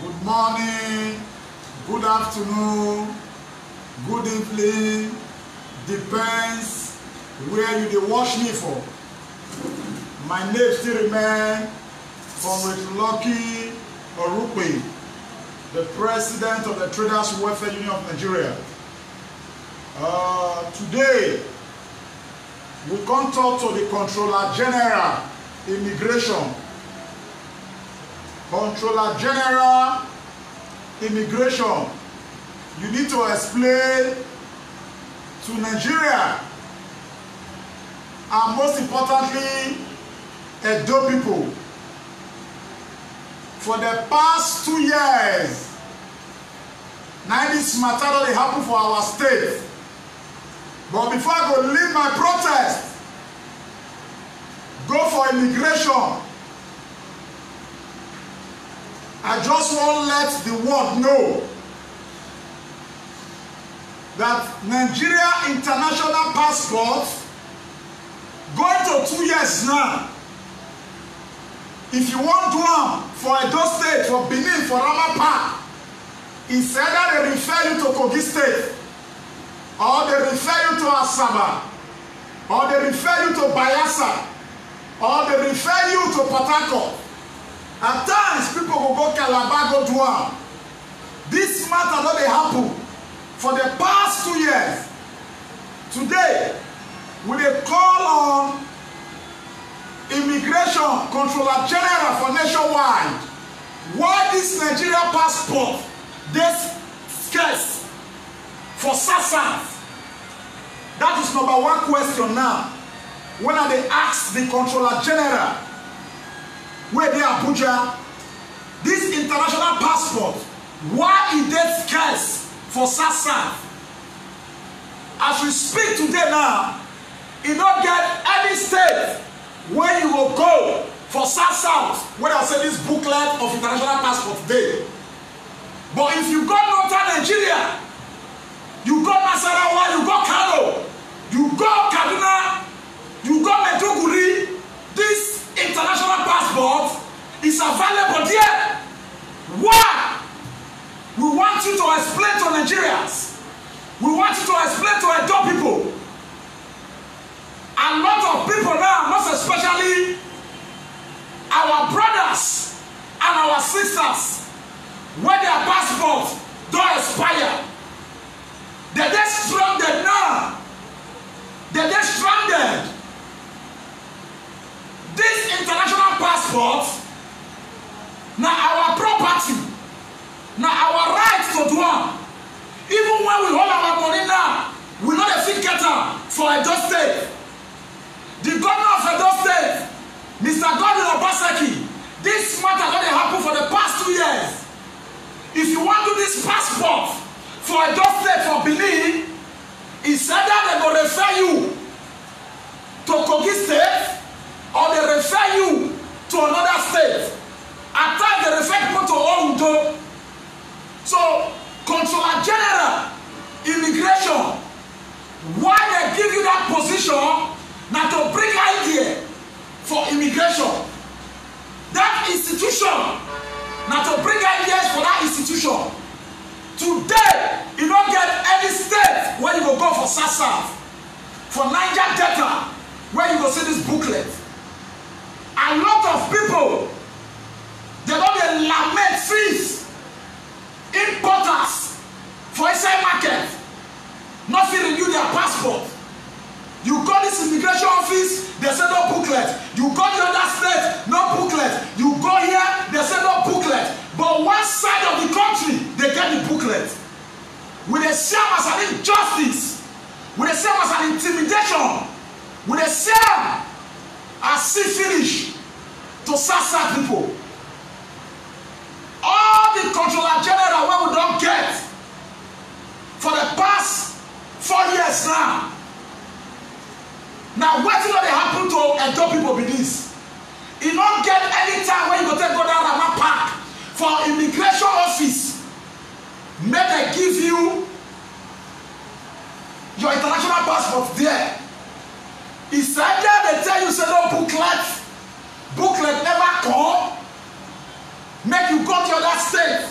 good morning, good afternoon, good evening, depends where you dey watch me for. My name still remain Comrade Lucky Orukpe, the President of the Traders Welfare Union of Nigeria. Today, we come talk to the Controller General Immigration. Controller General Immigration, you need to explain to Nigeria and most importantly, Edo people, for the past 2 years, now this matter don dey happen for our state. But before I go lead my protest, go for immigration, I just want to let the world know that Nigeria international passport going to 2 years now. If you want to do am for Edo State, for Benin, for Rama Park, it's either they refer you to Kogi State, or they refer you to Asaba, or they refer you to Bayelsa, or they refer you to Port Harcourt. At times, people will go Calabar, go do am. This matter don dey happen for the past 2 years. Today, we dey call on Immigration Controller General for nationwide. Why this Nigeria passport dey scarce for SARS? That is number one question now. When I dey ask the Controller General, where dey Abuja, this international passport, why e dey scarce for SARS? As we speak today now, e no get any state where you go go for SARS where I say this booklet of international passport dey. But if you go northern Nigeria, you go Nasarawa, you go Kano, you go Kaduna, you go Maiduguri, this international passport is available there. Why? We want you to explain to Nigerians. We want you to explain to Edo people. A lot of people now, most especially our brothers and our sisters, where their passports don't expire, they're just stranded now. They're just stranded. This international passport, now our property, now our right to do am. Even when we hold our money now, we know the fit get am for Edo State. The governor of Edo State, Mr. Godwin Obaseki, this matter don dey happen for the past 2 years. If you want to do this passport for Edo State, for Benin, it's either they go refer you to Kogi State or they refer you to another state. At times they refer people to Ondo. So, Controller General Immigration, why they give you that position? Now to bring idea for immigration, that institution, now to bring ideas for that institution. Today, you don't get any state where you go for SARS, for Niger Delta, where you go see this booklet. A lot of people, they don't lament fees, importers for inside market, nothing renew their passport. You go this immigration office, they say no booklet. You go the other state, no booklet. You go here, they say no booklet. But one side of the country, they get the booklet. With the same as an injustice, with the same as an intimidation, with the same as see finish to SARS people. All the Controller General where we don't get for the past 4 years now. Now, what is going to happen to Edo people with this? You don't get any time when you go down Rama Park for immigration office. May they give you your international passport there. It's either they tell you say no booklet never come. Make you go to that state.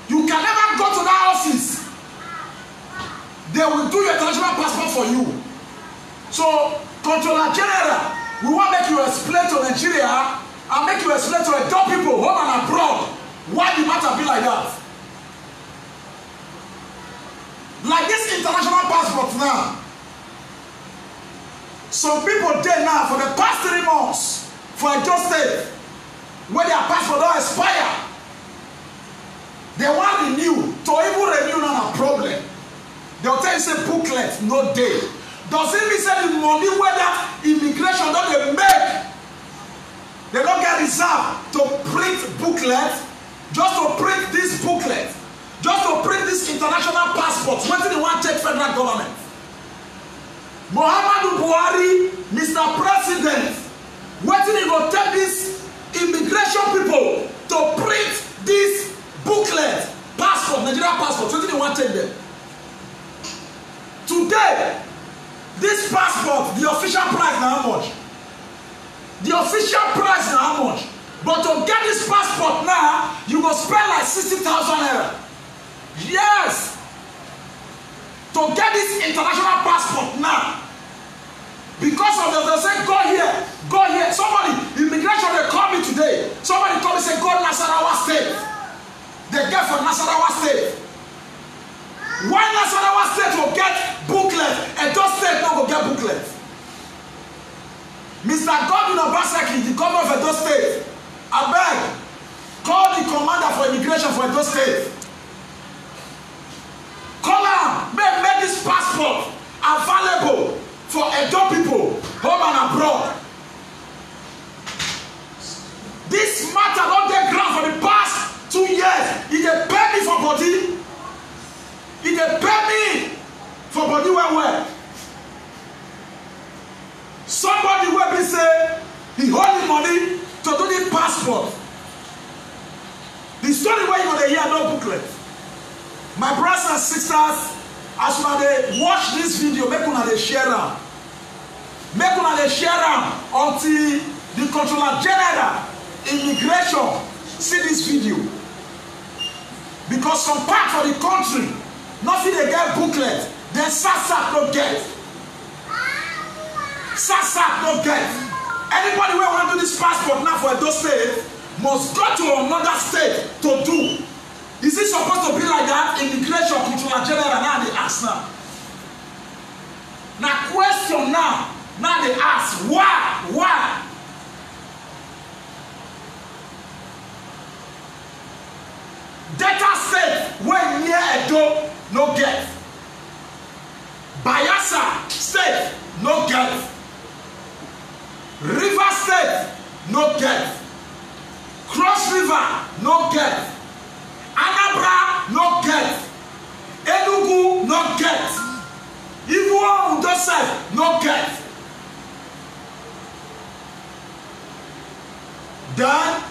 You can never go to that office. They will do your international passport for you. So, Controller General, we want to make you explain to Nigeria and make you explain to adult people, home and abroad, why the matter be like that. Like this international passport now. Some people there now for the past 3 months for a just state where their passport don't expire. They want renew. To even renew not a problem. They'll tell you say booklet, no day. Does it mean say the money where that immigration don't they make? They don't get reserved to print booklet, just to print this booklet, just to print this international passport. What do they want to take federal government? Muhammadu Buhari, Mr. President, what do they go take these immigration people to print this booklet, passport, Nigerian passport? What do they want to take them? Today, this passport, the official price now how much? The official price now how much? But to get this passport now, you go spend like 60,000 naira. Yes! To get this international passport now, because of the they say go here, go here. Somebody, immigration, they call me today. Somebody call me say go Nasarawa State. They get from Nasarawa State. Why Nasarawa State will get booklet and Edo State no go get booklet? Mr. Godwin Obaseki, the governor of Edo State, I beg, call the commander for immigration for Edo State. Call him, make this passport available for Edo people, home and abroad. This matter don't get ground for the past 2 years. He dey pay me for body. He dey pay me for body well. Somebody will be say he hold the money to do the passport. The story where you gonna hear no booklet. My brothers and sisters, as una watch this video, make una dey share am. Make una dey share am until the Controller General Immigration see this video. Because some part for the country, nothing they get booklet, then SASAC no get. SASAC no get. Anybody who want to do this passport now for Edo State must go to another state to do. Is it supposed to be like that? Immigration Controller General now they ask now. Now question now they ask why? Delta State when near Edo no get. Bayelsa State no get. River State no get. Cross River no get. Anambra no get. Enugu no get. Even Udo State no get. Then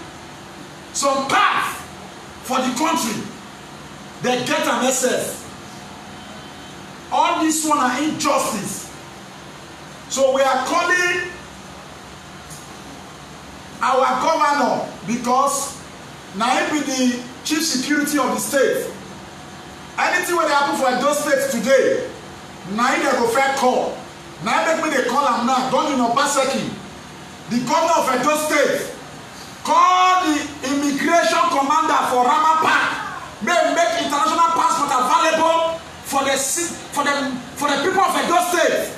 some path for the country they get an SS. All this one are injustice. So we are calling our governor, because now he be the chief security of the state. Anything when they happen for Edo State today, now they go fair call. Now make me they call him now. Godwin Obaseki, the governor of Edo State, call the immigration commander for Rama Park. Make international passport available for the people of Edo State.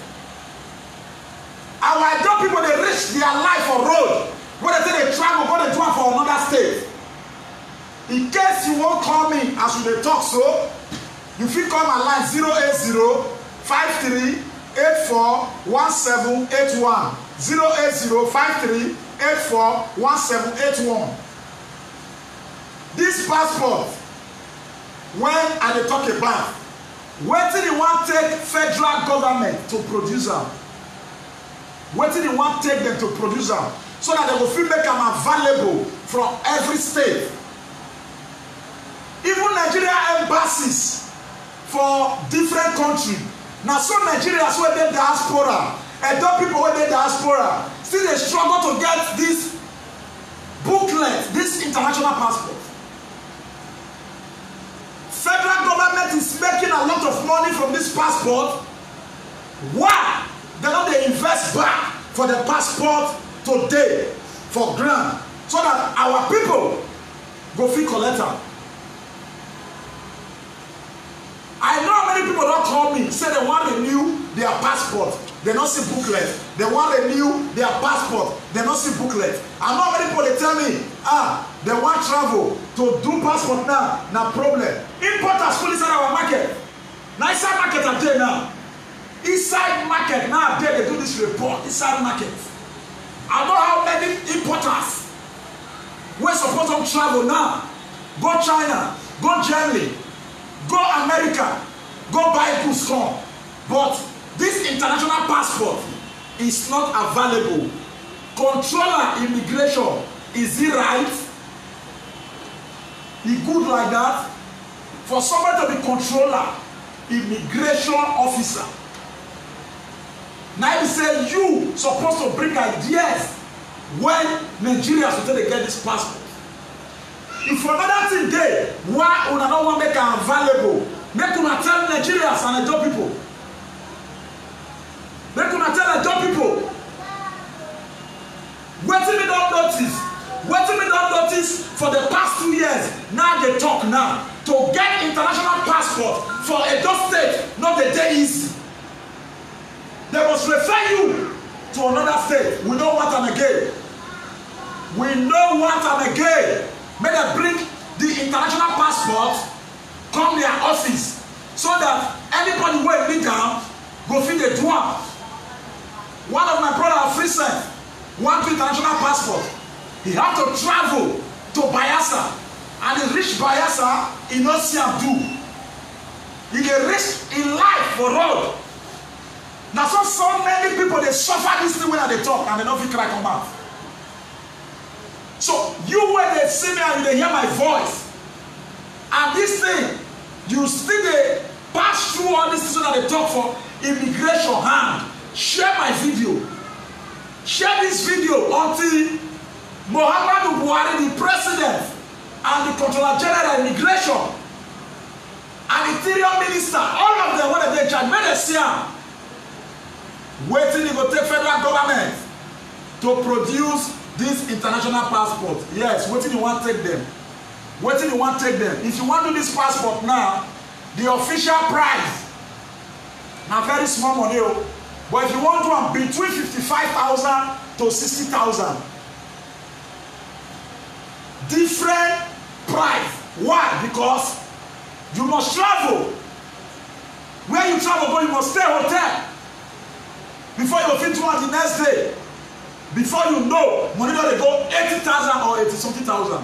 Our Edo people they risk their life on road. When they say they travel, go they do it for another state. In case you won't call me as we talk, so you fit call my line 080-5384-1781. 080-5384-1781. This passport, when I dey talk about, wetin dey wan take federal government to produce am? Wetin dey wan take them to produce am? So that they will fit make them available from every state. Even Nigeria embassies for different countries. Now some Nigerians wey dey diaspora, Edo people wey dey diaspora, still dey struggle to get this booklet booklet, this international passport. Federal government is making a lot of money from this passport. Why? They don't they invest back for the passport today for grant so that our people go fit collect am. I know how many people don't call me say they want to renew their passport. They don't see booklet. They want to renew their passport. They don't see booklet. I know how many people they tell me, they want travel to do passport now. No problem. Importers full inside our market. Now inside market are there now. Inside market now they do this report. Inside market. I know how many importers we're supposed to travel now. Go China. Go Germany. Go America. Go buy goods come. But this international passport is not available. Controller immigration, is it right? Is good like that? For somebody to be controller, immigration officer. Now you say you supposed to bring ideas when Nigerians will get this passport. If another thing there, why una don't want to make it available? Make una tell Nigerians and the job people. Make una tell the job people. Wetin me don notice. Wetin me don notice for the past 2 years. Now they talk now to get international passport for Edo State. Not the day easy. They must refer you to another state. We don't want them again. We don't want them again. May they bring the international passport, come their office, so that anybody who need down go fit the dwarf. One of my brother Friesen want international passport. He have to travel to Bayelsa, and he reach Bayelsa, he no see am do. He dey risk in life for road. Na so many people they suffer this thing when they talk and they don't fit cry come out. So you when they see me and they hear my voice, and this thing you still they pass through all this thing that they talk for immigration hand. Share my video. Share this video until Muhammadu Buhari, the president and the Controller General Immigration and Interior Minister, all of them when they charge, may they see them. Waiting to take federal government to produce this international passport. Yes, waiting you want to take them. Waiting you want to take them. If you want to do this passport now, the official price now very small money. But if you want to one between 55,000 to 60,000, different price. Why? Because you must travel. Where you travel, you must stay hotel before you fit one the next day. Before you know, money don't they go 80,000 or 80-something thousand.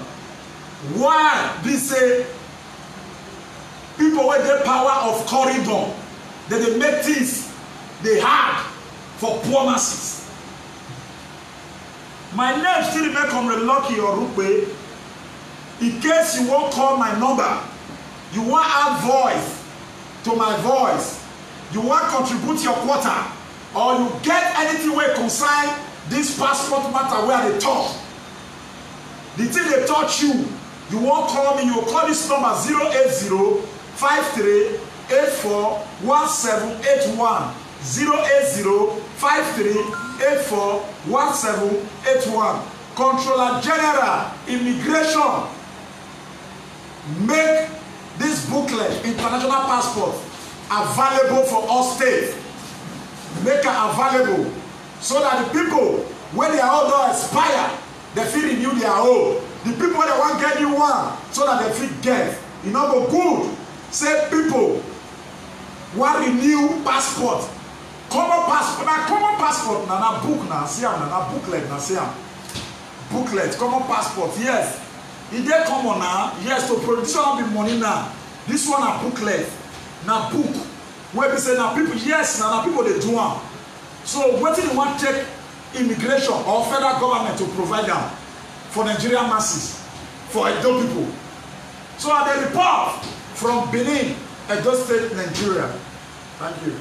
Why? They say people with the power of corridor, they make things they hard for poor masses. My name still remain Comrade Lucky or Rupe. In case you won't call my number, you want add voice to my voice, you want contribute your quota, or you get anything where concern this passport matter where they talk. The thing they touch you, you won't call me, you will call this number 080-5384-1781. 080-5384-1781. Controller General Immigration, make this booklet, international passport, available for all states. Make it available so that the people, when they are all expire, they feel renew their own. The people when they want get new one, so that they feel get. You know, go good. Say people want renew passport. Common passport, na common passport, na book na see am, na booklet na see am. Booklet, common passport, yes. If they common now, yes, to produce all the money now. This one a booklet, na book. Where we say na people, yes, na people they do am. So what do you want to take immigration or federal government to provide them for Nigerian masses, for Edo people? So at the report from Benin, Edo State, Nigeria. Thank you.